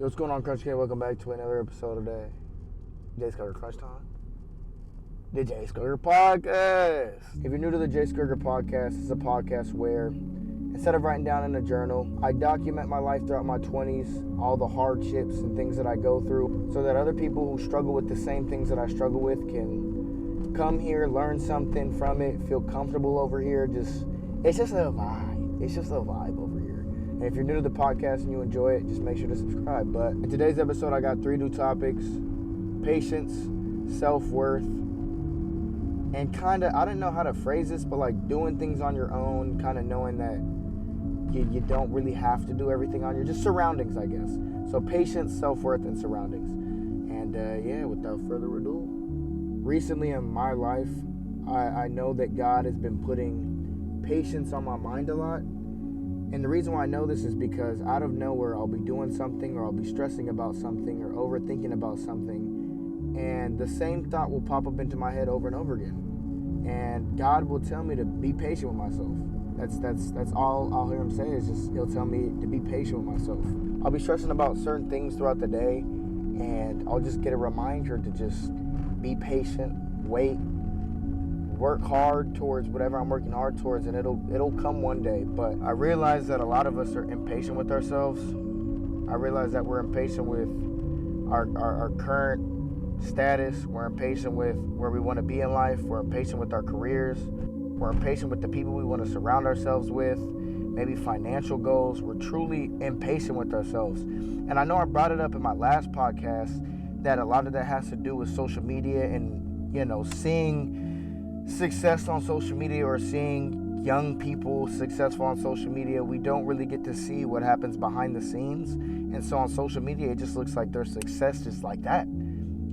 Yo, what's going on, Crunch King? Welcome back to another episode of the Jay Scugger Crunch Time. The Jay Scugger Podcast. If you're new to the Jay Scugger Podcast, it's a podcast where instead of writing down in a journal, I document my life throughout my 20s, all the hardships and things that I go through, so that other people who struggle with the same things that I struggle with can come here, learn something from it, feel comfortable over here. It's just a vibe. It's just a vibe over here. And if you're new to the podcast and you enjoy it, just make sure to subscribe. But in today's episode, I got 3 new topics: patience, self-worth, and kind of, I don't know how to phrase this, but like doing things on your own, kind of knowing that you don't really have to do everything on your, just surroundings, I guess. So patience, self-worth, and surroundings. And without further ado, recently in my life, I know that God has been putting patience on my mind a lot. And the reason why I know this is because out of nowhere, I'll be doing something, or I'll be stressing about something, or overthinking about something, and the same thought will pop up into my head over and over again. And God will tell me to be patient with myself. That's all I'll hear him say, is just, he'll tell me to be patient with myself. I'll be stressing about certain things throughout the day, and I'll just get a reminder to just be patient, wait, work hard towards whatever I'm working hard towards, and it'll come one day. But I realize that a lot of us are impatient with ourselves. I realize that we're impatient with our current status. We're impatient with where we want to be in life. We're impatient with our careers. We're impatient with the people we want to surround ourselves with, maybe financial goals. We're truly impatient with ourselves. And I know I brought it up in my last podcast that a lot of that has to do with social media and, seeing success on social media, or seeing young people successful on social media. We don't really get to see what happens behind the scenes. And so on social media, it just looks like their success just like that.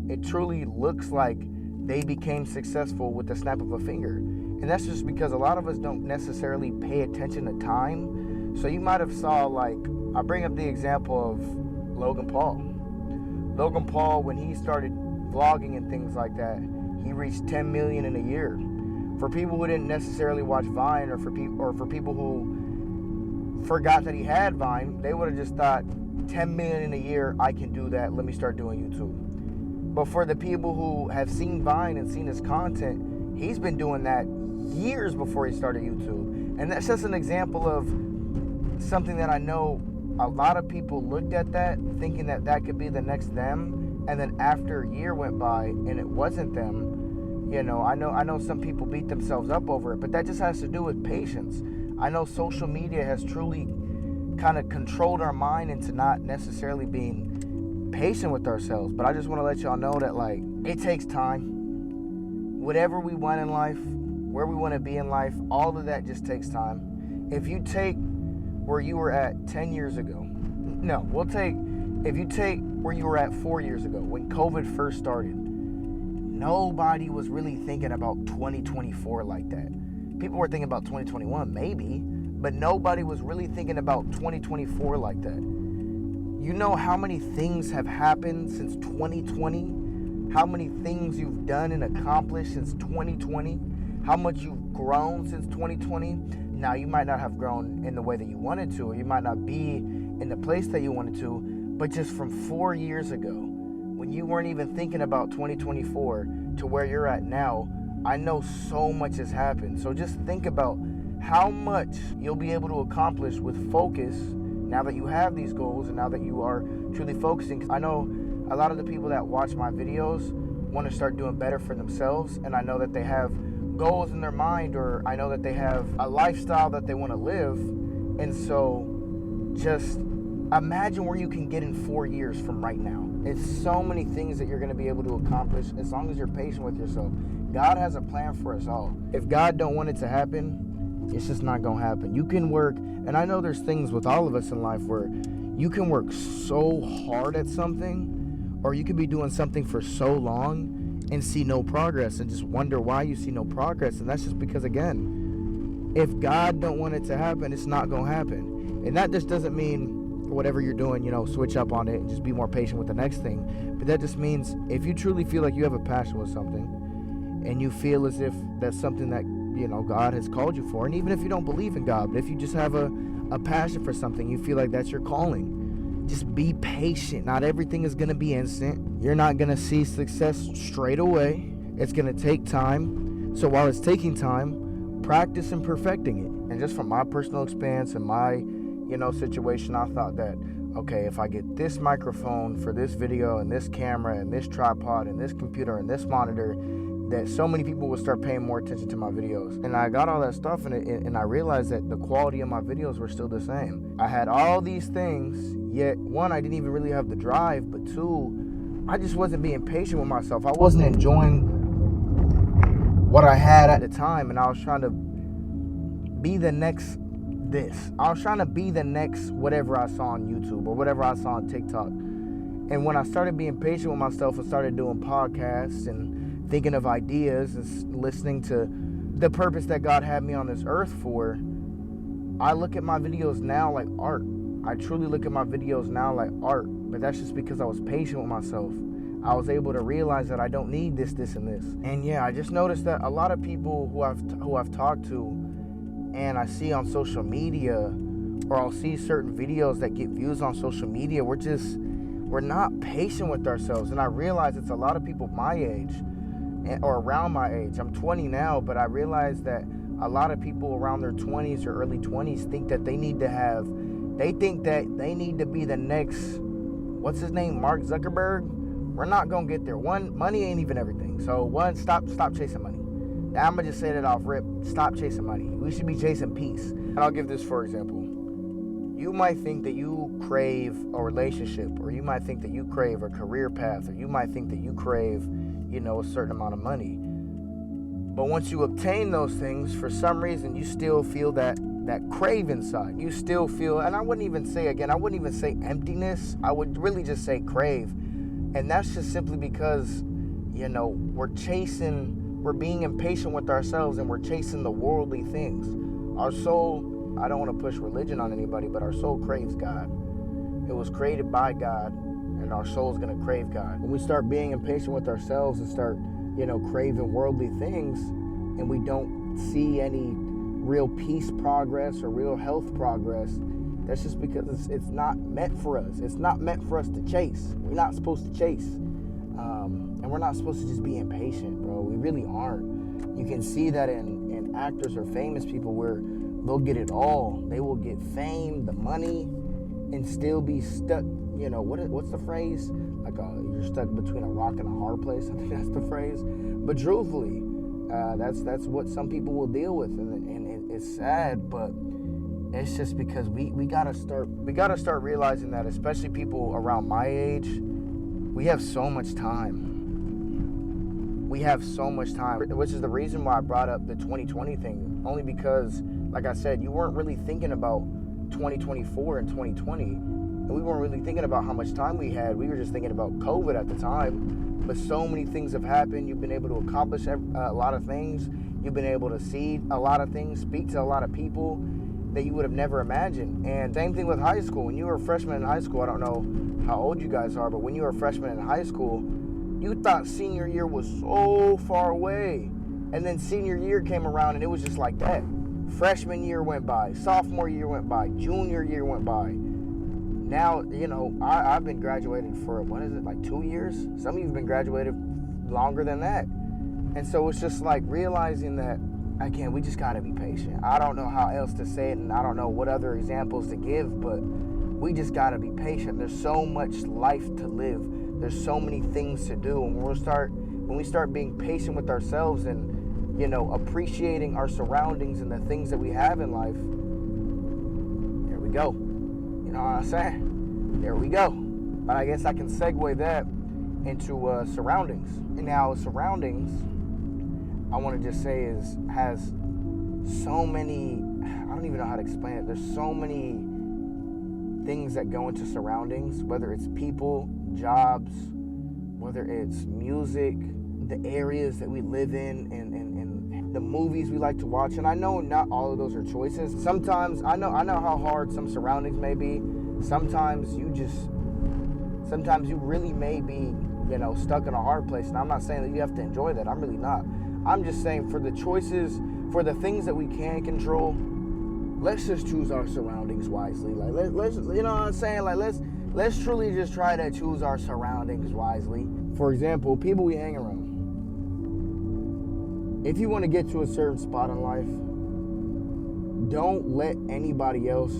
It truly looks like they became successful with the snap of a finger. And that's just because a lot of us don't necessarily pay attention to time. So you might have saw, like, I bring up the example of Logan Paul. Logan Paul, when he started vlogging and things like that, he reached 10 million in a year. For people who didn't necessarily watch Vine, or for people who forgot that he had Vine, they would have just thought, 10 million in a year, I can do that, let me start doing YouTube. But for the people who have seen Vine and seen his content, he's been doing that years before he started YouTube. And that's just an example of something that I know a lot of people looked at that, thinking that that could be the next them. And then after a year went by and it wasn't them, I know some people beat themselves up over it, but that just has to do with patience. I know social media has truly kind of controlled our mind into not necessarily being patient with ourselves. But I just want to let y'all know that, like, it takes time. Whatever we want in life, where we want to be in life, all of that just takes time. If you take where you were at 10 years ago, if you take where you were at 4 years ago, when COVID first started, nobody was really thinking about 2024 like that. People were thinking about 2021, maybe, but nobody was really thinking about 2024 like that. You know how many things have happened since 2020? How many things you've done and accomplished since 2020? How much you've grown since 2020? Now, you might not have grown in the way that you wanted to, or you might not be in the place that you wanted to, but just from 4 years ago, when you weren't even thinking about 2024 to where you're at now, I know so much has happened. So just think about how much you'll be able to accomplish with focus now that you have these goals and now that you are truly focusing. 'Cause I know a lot of the people that watch my videos want to start doing better for themselves, and I know that they have goals in their mind, or I know that they have a lifestyle that they want to live. And so just imagine where you can get in 4 years from right now. It's so many things that you're going to be able to accomplish as long as you're patient with yourself. God has a plan for us all. If God don't want it to happen, it's just not going to happen. You can work, and I know there's things with all of us in life where you can work so hard at something, or you could be doing something for so long and see no progress and just wonder why you see no progress. And that's just because, again, if God don't want it to happen, it's not going to happen. And that just doesn't mean whatever you're doing, switch up on it and just be more patient with the next thing. But that just means if you truly feel like you have a passion with something, and you feel as if that's something that, God has called you for, and even if you don't believe in God, but if you just have a passion for something, you feel like that's your calling, just be patient. Not everything is going to be instant. You're not going to see success straight away. It's going to take time. So while it's taking time, practice and perfecting it. And just from my personal experience and my, situation, I thought that, okay, if I get this microphone for this video and this camera and this tripod and this computer and this monitor, that so many people will start paying more attention to my videos. And I got all that stuff and I realized that the quality of my videos were still the same. I had all these things, yet one, I didn't even really have the drive, but two, I just wasn't being patient with myself. I wasn't enjoying what I had at the time, and I was trying to be the next this. I was trying to be the next whatever I saw on YouTube or whatever I saw on TikTok. And when I started being patient with myself and started doing podcasts and thinking of ideas and listening to the purpose that God had me on this earth for, I look at my videos now like art. I truly look at my videos now like art, but that's just because I was patient with myself. I was able to realize that I don't need this, and this. And yeah, I just noticed that a lot of people who I've talked to and I see on social media, or I'll see certain videos that get views on social media, we're not patient with ourselves. And I realize it's a lot of people my age or around my age. I'm 20 now, but I realize that a lot of people around their 20s or early 20s think that they need to be the next, what's his name, Mark Zuckerberg. We're not gonna get there. One, money ain't even everything. So one, stop chasing money. Now I'm gonna just say that off rip. Stop chasing money. We should be chasing peace. And I'll give this for example. You might think that you crave a relationship, or you might think that you crave a career path, or you might think that you crave, a certain amount of money. But once you obtain those things, for some reason, you still feel that crave inside. You still feel, and I wouldn't even say emptiness. I would really just say crave. And that's just simply because, we're being impatient with ourselves and we're chasing the worldly things. Our soul, I don't want to push religion on anybody, but our soul craves God. It was created by God, and our soul is going to crave God. When we start being impatient with ourselves and start, craving worldly things, and we don't see any real peace progress or real health progress, that's just because it's not meant for us. It's not meant for us to chase. We're not supposed to chase. And we're not supposed to just be impatient, bro. We really aren't. You can see that in actors or famous people where they'll get it all. They will get fame, the money, and still be stuck. What's the phrase? Like you're stuck between a rock and a hard place. I think that's the phrase. But truthfully, that's what some people will deal with, and it's sad, but it's just because we gotta start realizing that, especially people around my age, we have so much time. We have so much time, which is the reason why I brought up the 2020 thing. Only because, like I said, you weren't really thinking about 2024 and 2020. And we weren't really thinking about how much time we had. We were just thinking about COVID at the time. But so many things have happened. You've been able to accomplish a lot of things. You've been able to see a lot of things, speak to a lot of people that you would have never imagined. And same thing with high school. When you were a freshman in high school, I don't know how old you guys are, but when you were a freshman in high school, you thought senior year was so far away. And then senior year came around and it was just like that. Freshman year went by, sophomore year went by, junior year went by. Now, I've been graduated for, 2 years? Some of you have been graduated longer than that. And so it's just like realizing that, again, we just got to be patient. I don't know how else to say it, and I don't know what other examples to give, but we just got to be patient. There's so much life to live. There's so many things to do. And when we start being patient with ourselves and, appreciating our surroundings and the things that we have in life, there we go. You know what I'm saying? There we go. But I guess I can segue that into surroundings. And now surroundings, I want to just say has so many, I don't even know how to explain it. There's so many things that go into surroundings, whether it's people, jobs, whether it's music, the areas that we live in, and the movies we like to watch. And I know not all of those are choices. Sometimes I know how hard some surroundings may be. Sometimes you really may be, stuck in a hard place. And I'm not saying that you have to enjoy that. I'm really not. I'm just saying for the choices, for the things that we can control, let's just choose our surroundings wisely. Like let's you know what I'm saying? Like let's let's truly just try to choose our surroundings wisely. For example, people we hang around. If you want to get to a certain spot in life, don't let anybody else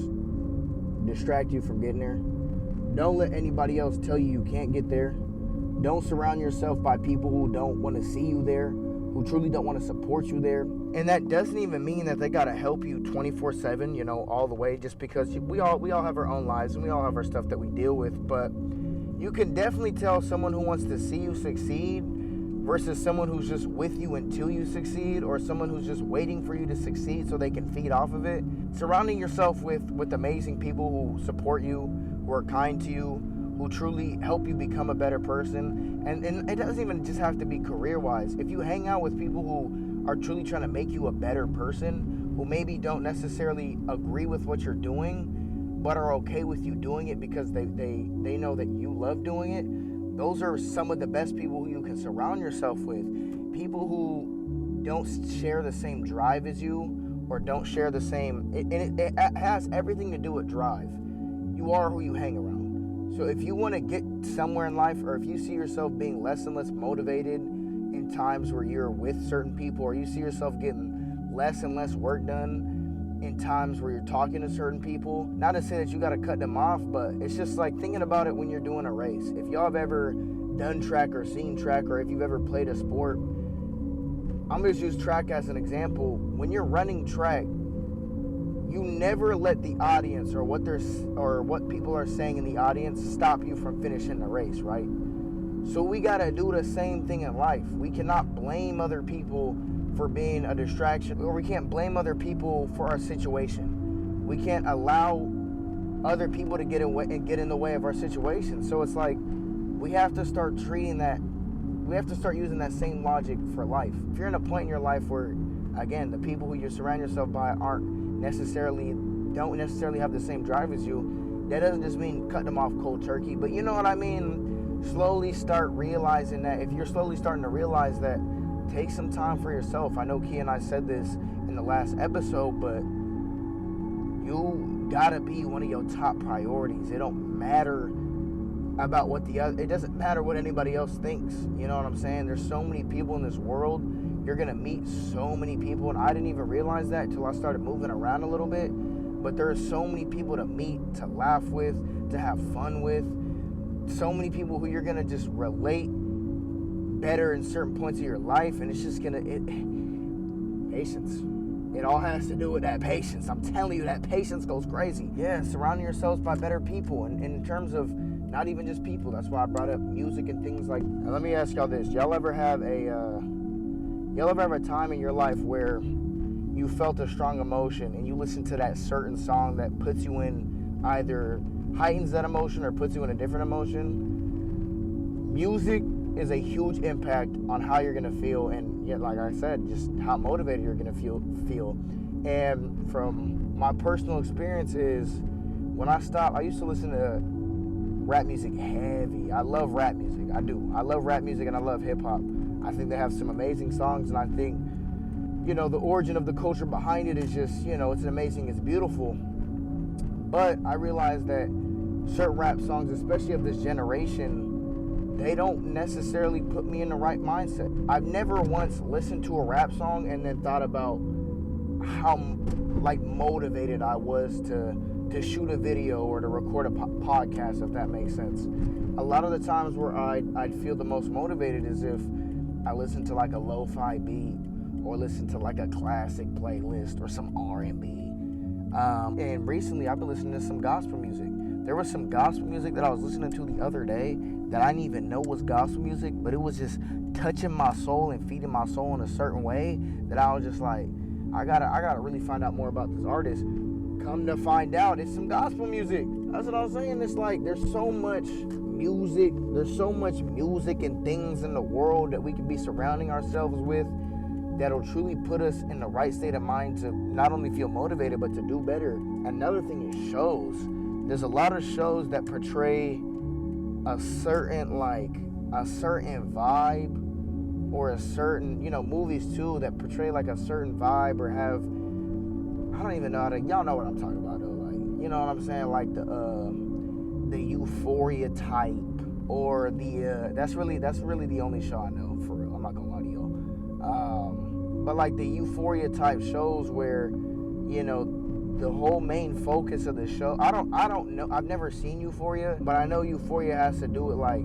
distract you from getting there. Don't let anybody else tell you can't get there. Don't surround yourself by people who don't want to see you there, who truly don't want to support you there. And that doesn't even mean that they got to help you 24/7, all the way, just because we all have our own lives and we all have our stuff that we deal with. But you can definitely tell someone who wants to see you succeed versus someone who's just with you until you succeed, or someone who's just waiting for you to succeed so they can feed off of it. Surrounding yourself with amazing people who support you, who are kind to you, who truly help you become a better person. And it doesn't even just have to be career-wise. If you hang out with people who are truly trying to make you a better person, who maybe don't necessarily agree with what you're doing, but are okay with you doing it because they know that you love doing it, those are some of the best people who you can surround yourself with. People who don't share the same drive as you, or don't share the same, it has everything to do with drive. You are who you hang around. So if you want to get somewhere in life, or if you see yourself being less and less motivated in times where you're with certain people, or you see yourself getting less and less work done in times where you're talking to certain people, not to say that you got to cut them off, but it's just like thinking about it when you're doing a race. If y'all have ever done track or seen track, or if you've ever played a sport, I'm going to use track as an example. When you're running track, you never let the audience or what people are saying in the audience stop you from finishing the race, right? So we got to do the same thing in life. We cannot blame other people for being a distraction, or we can't blame other people for our situation. We can't allow other people to get in the way of our situation. So it's like we have to start using that same logic for life. If you're in a point in your life where, again, the people who you surround yourself by don't necessarily have the same drive as you, that doesn't just mean cut them off cold turkey, but you know what I mean? Slowly start realizing that. If you're slowly starting to realize that, take some time for yourself. I know Key and I said this in the last episode, but you gotta be one of your top priorities. It don't matter about it doesn't matter what anybody else thinks. You know what I'm saying? There's so many people in this world. You're gonna meet so many people, and I didn't even realize that until I started moving around a little bit. But there are so many people to meet, to laugh with, to have fun with. So many people who you're gonna just relate better in certain points of your life, and it's just patience. It all has to do with that patience. I'm telling you, that patience goes crazy. Yeah, surrounding yourselves by better people, and in terms of not even just people. That's why I brought up music and things like. Now let me ask y'all this: y'all ever have a time in your life where you felt a strong emotion and you listened to that certain song that puts you in, either heightens that emotion or puts you in a different emotion? Music is a huge impact on how you're gonna feel, and yet, like I said, just how motivated you're gonna feel. And from my personal experience is, when I stopped, I used to listen to rap music heavy. I love rap music. I do. I love rap music and I love hip hop. I think they have some amazing songs, and I think, the origin of the culture behind it is just, it's amazing, it's beautiful. But I realized that certain rap songs, especially of this generation, they don't necessarily put me in the right mindset. I've never once listened to a rap song and then thought about how motivated I was to shoot a video or to record a podcast, if that makes sense. A lot of the times where I'd feel the most motivated is if I listen to like a lo-fi beat, or listen to like a classic playlist, or some R&B. And recently I've been listening to some gospel music. There was some gospel music that I was listening to the other day that I didn't even know was gospel music, but it was just touching my soul and feeding my soul in a certain way that I was just like, I gotta really find out more about this artist. Come to find out, it's some gospel music. That's what I was saying. It's like there's so much music and things in the world that we can be surrounding ourselves with that'll truly put us in the right state of mind to not only feel motivated, but to do better. Another thing is shows. There's a lot of shows that portray a certain vibe, or a certain, movies too, that portray like a certain vibe, or have, I don't even know y'all know what I'm talking about though, like, you know what I'm saying, like the Euphoria type, or the that's really the only show I know, for real. I'm not gonna lie to y'all. But like the Euphoria type shows where, you know, the whole main focus of the show, I don't know, I've never seen Euphoria, but I know Euphoria has to do with, like,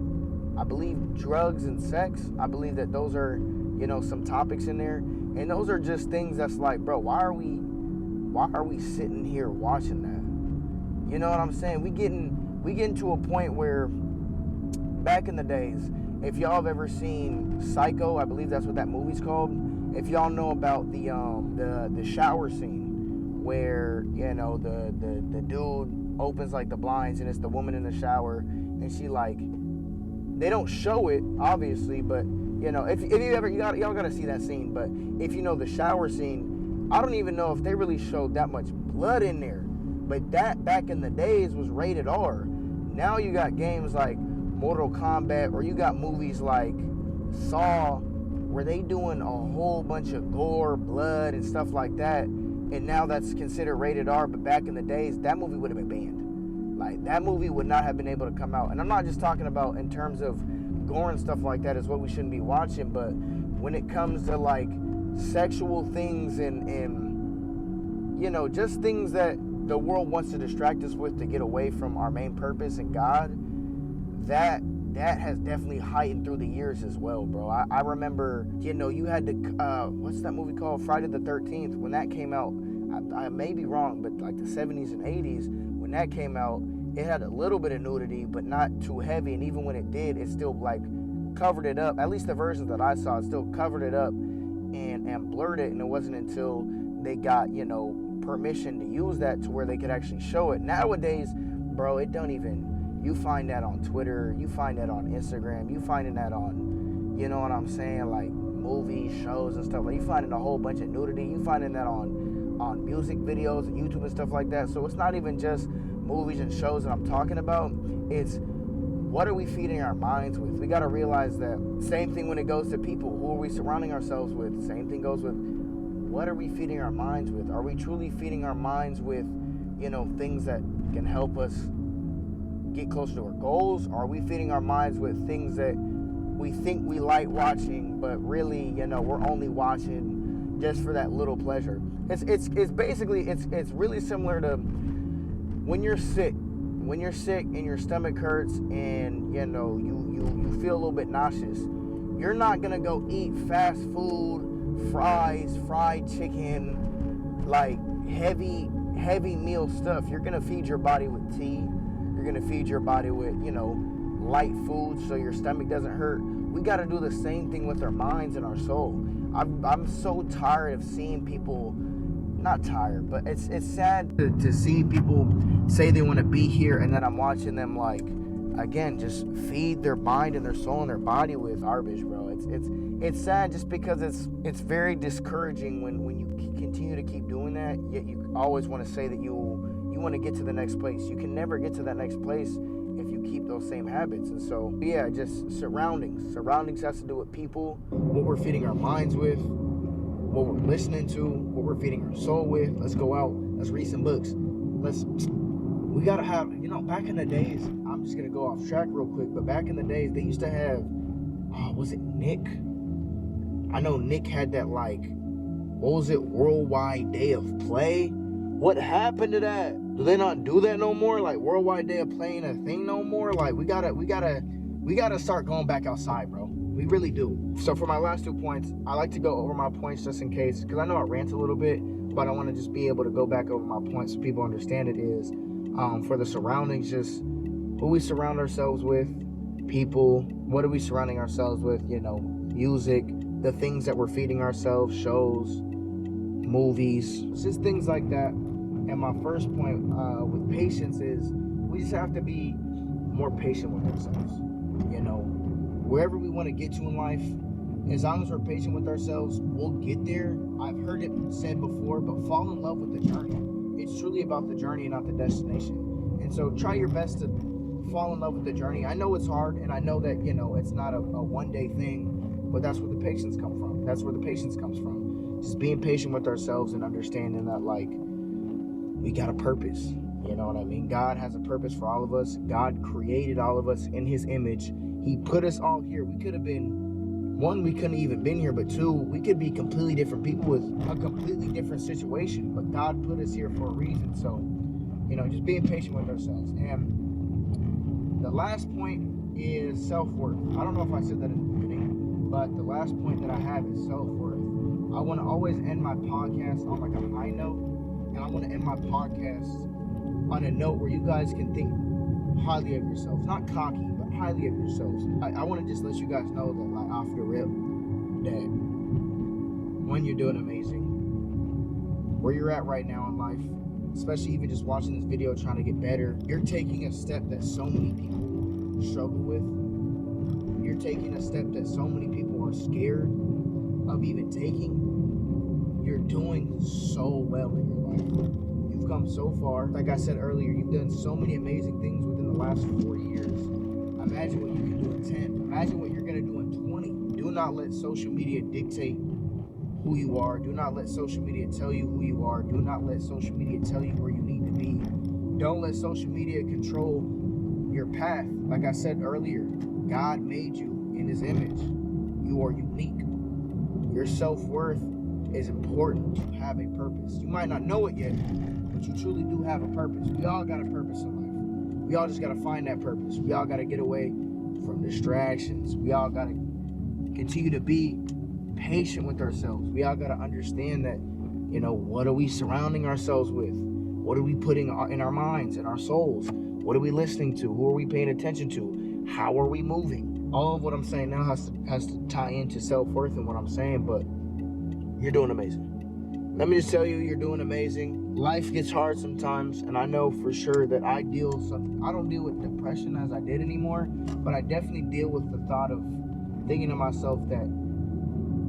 I believe drugs and sex. I believe that those are, you know, some topics in there, and those are just things that's like, bro, why are we sitting here watching that? You know what I'm saying? We getting to a point where, back in the days, if y'all have ever seen Psycho, I believe that's what that movie's called. If y'all know about the shower scene where, you know, the dude opens like the blinds and it's the woman in the shower, and she, like, they don't show it obviously, but you know, if you ever, y'all gotta see that scene. But if you know the shower scene, I don't even know if they really showed that much blood in there. But that back in the days was rated R. Now you got games like Mortal Kombat, or you got movies like Saw, where they doing a whole bunch of gore, blood, and stuff like that. And now that's considered rated R. But back in the days, that movie would have been banned. Like, that movie would not have been able to come out. And I'm not just talking about in terms of gore and stuff like that is what we shouldn't be watching, but when it comes to like sexual things and you know, just things that the world wants to distract us with to get away from our main purpose and God, that has definitely heightened through the years as well, bro. I remember, you know, you had to what's that movie called, Friday the 13th, when that came out. I may be wrong, but like the 70s and 80s, when that came out, it had a little bit of nudity, but not too heavy. And even when it did, it still like covered it up. At least the versions that I saw, it still covered it up and blurred it. And it wasn't until they got, you know, permission to use that to where they could actually show it. Nowadays, bro, it don't even, you find that on Twitter, you find that on Instagram, you finding that on, you know what I'm saying, like movies, shows and stuff. Like, you finding a whole bunch of nudity, you finding that on music videos and YouTube and stuff like that. So it's not even just movies and shows that I'm talking about. It's what are we feeding our minds with? We got to realize that. Same thing when it goes to people. Who are we surrounding ourselves with? Same thing goes with what are we feeding our minds with? Are we truly feeding our minds with, you know, things that can help us get closer to our goals? Or are we feeding our minds with things that we think we like watching, but really, you know, we're only watching just for that little pleasure? It's basically, it's really similar to when you're sick and your stomach hurts and, you know, you feel a little bit nauseous. You're not gonna go eat fast food, fries, fried chicken, like heavy meal stuff. You're gonna feed your body with tea. You're gonna feed your body with, you know, light food so your stomach doesn't hurt. We gotta do the same thing with our minds and our soul. I'm so tired of seeing people, not tired, but it's sad to see people say they want to be here, and then I'm watching them, like, again, just feed their mind and their soul and their body with garbage, bro. It's sad just because it's very discouraging when you continue to keep doing that, yet you always want to say that you want to get to the next place. You can never get to that next place if you keep those same habits. And so, yeah, just surroundings has to do with people, what we're feeding our minds with, what we're listening to, what we're feeding our soul with. Let's go out, let's read some books, we gotta have, you know, back in the days, I'm just gonna go off track real quick, but back in the days, they used to have, was it Nick? I know Nick had that, like, what was it, Worldwide Day of Play? What happened to that? Do they not do that no more? Like, Worldwide Day of Play ain't a thing no more? Like, we gotta start going back outside, bro. We really do. So for my last 2 points, I like to go over my points just in case, because I know I rant a little bit, but I want to just be able to go back over my points so people understand it. Is for the surroundings, just who we surround ourselves with, people, what are we surrounding ourselves with, you know, music, the things that we're feeding ourselves, shows, movies, just things like that. And my first point with patience is we just have to be more patient with ourselves. You know, wherever we want to get to in life, as long as we're patient with ourselves, we'll get there. I've heard it said before, but fall in love with the journey. It's truly about the journey and not the destination. And so try your best to fall in love with the journey. I know it's hard, and I know that, you know, it's not a one-day thing, but that's where the patience comes from. That's where the patience comes from. Just being patient with ourselves and understanding that, like, we got a purpose. You know what I mean? God has a purpose for all of us. God created all of us in his image. He put us all here. We could have been, one, we couldn't even been here, but two, we could be completely different people with a completely different situation. But God put us here for a reason. So, you know, just being patient with ourselves. And the last point is self-worth. I don't know if I said that in the beginning, but the last point that I have is self-worth. I want to always end my podcast on like a high note, and I want to end my podcast on a note where you guys can think highly of yourselves. Not cocky, but highly of yourselves. I want to just let you guys know that, like, off the rip, that when you're doing amazing, where you're at right now in life, especially even just watching this video trying to get better, you're taking a step that so many people struggle with. You're taking a step that so many people are scared of even taking. You're doing so well in your life. You've come so far. Like I said earlier, you've done so many amazing things within the last 4 years. Imagine what you can do in 10. Imagine what you're going to do in 20. Do not let social media dictate who you are. Do not let social media tell you who you are. Do not let social media tell you where you need to be. Don't let social media control your path. Like I said earlier, God made you in his image. You are unique. Your self-worth is important. You have a purpose. You might not know it yet, but you truly do have a purpose. We all got a purpose in life. We all just got to find that purpose. We all got to get away from distractions. We all got to continue to be patient with ourselves. We all got to understand that, you know, what are we surrounding ourselves with? What are we putting in our minds and our souls? What are we listening to? Who are we paying attention to? How are we moving? All of what I'm saying now has to tie into self-worth and what I'm saying, but you're doing amazing. Let me just tell you, you're doing amazing. Life gets hard sometimes, and I know for sure that I don't deal with depression as I did anymore, but I definitely deal with the thought of thinking to myself that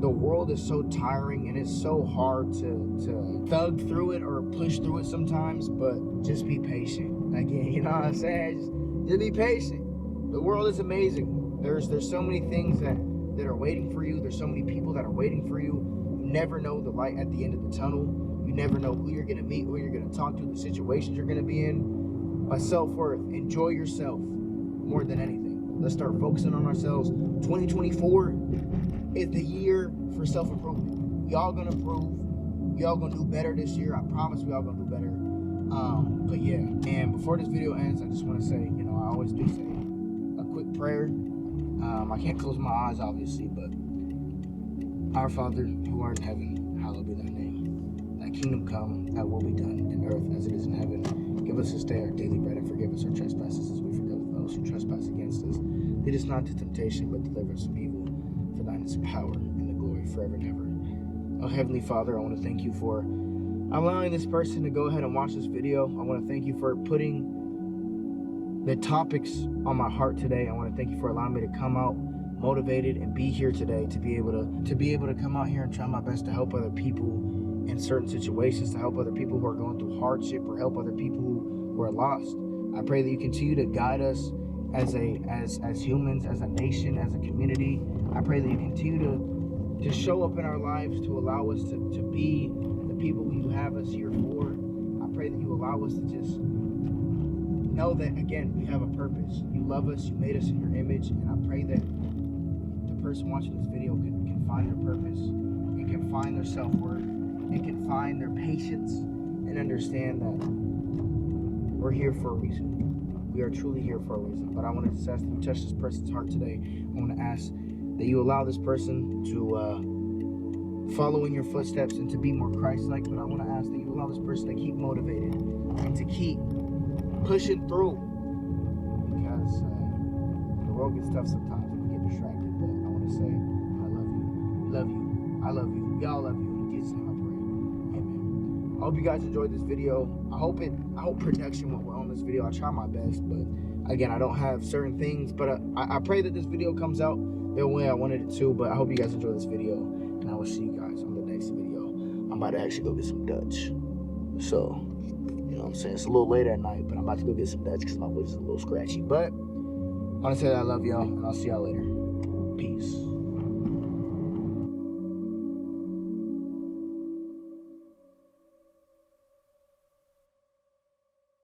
the world is so tiring and it's so hard to thug through it or push through it sometimes, but just be patient. Again, you know what I'm saying? Just be patient. The world is amazing. There's so many things that are waiting for you. There's so many people that are waiting for you. You never know the light at the end of the tunnel. You never know who you're going to meet, who you're going to talk to, the situations you're going to be in. By self-worth, enjoy yourself more than anything. Let's start focusing on ourselves. 2024 is the year for self-improvement. Y'all going to improve. Y'all going to do better this year. I promise we all going to do better. But yeah, and before this video ends, I just want to say, you know, I always do say a quick prayer. I can't close my eyes, obviously, but our Father, who art in heaven, hallowed be thy name. Thy kingdom come, thy will be done, in earth as it is in heaven. Give us this day our daily bread, and forgive us our trespasses as we forgive those who trespass against us. Lead us not into temptation, but deliver us from evil. For thine is the power and the glory forever and ever. Oh, Heavenly Father, I want to thank you for allowing this person to go ahead and watch this video. I want to thank you for putting the topics on my heart today. I want to thank you for allowing me to come out motivated and be here today, to be able to come out here and try my best to help other people in certain situations, to help other people who are going through hardship, or help other people who are lost. I pray that you continue to guide us as humans, as a nation, as a community. I pray that you continue to show up in our lives, to allow us to be the people you have us here for. I pray that you allow us to just know that, again, we have a purpose. You love us, you made us in your image, and I pray that the person watching this video can find their purpose, and can find their self-worth, and can find their patience, and understand that we're here for a reason. We are truly here for a reason. But I want to just ask that you touch this person's heart today. I want to ask that you allow this person to follow in your footsteps and to be more Christ-like. But I want to ask that you allow this person to keep motivated and to keep pushing through, because the road gets tough sometimes and we get distracted. But I want to say, I love you. We love you. I love you. We all love you. In Jesus' name I pray. Amen. I hope you guys enjoyed this video. I hope production went well on this video. I try my best, but again, I don't have certain things. But I pray that this video comes out the way I wanted it to. But I hope you guys enjoyed this video, and I will see you guys on the next video. I'm about to actually go get some Dutch. So, you know what I'm saying? It's a little late at night, but I'm about to go get some Dutch because my voice is a little scratchy. But I want to say that I love y'all, and I'll see y'all later. Peace.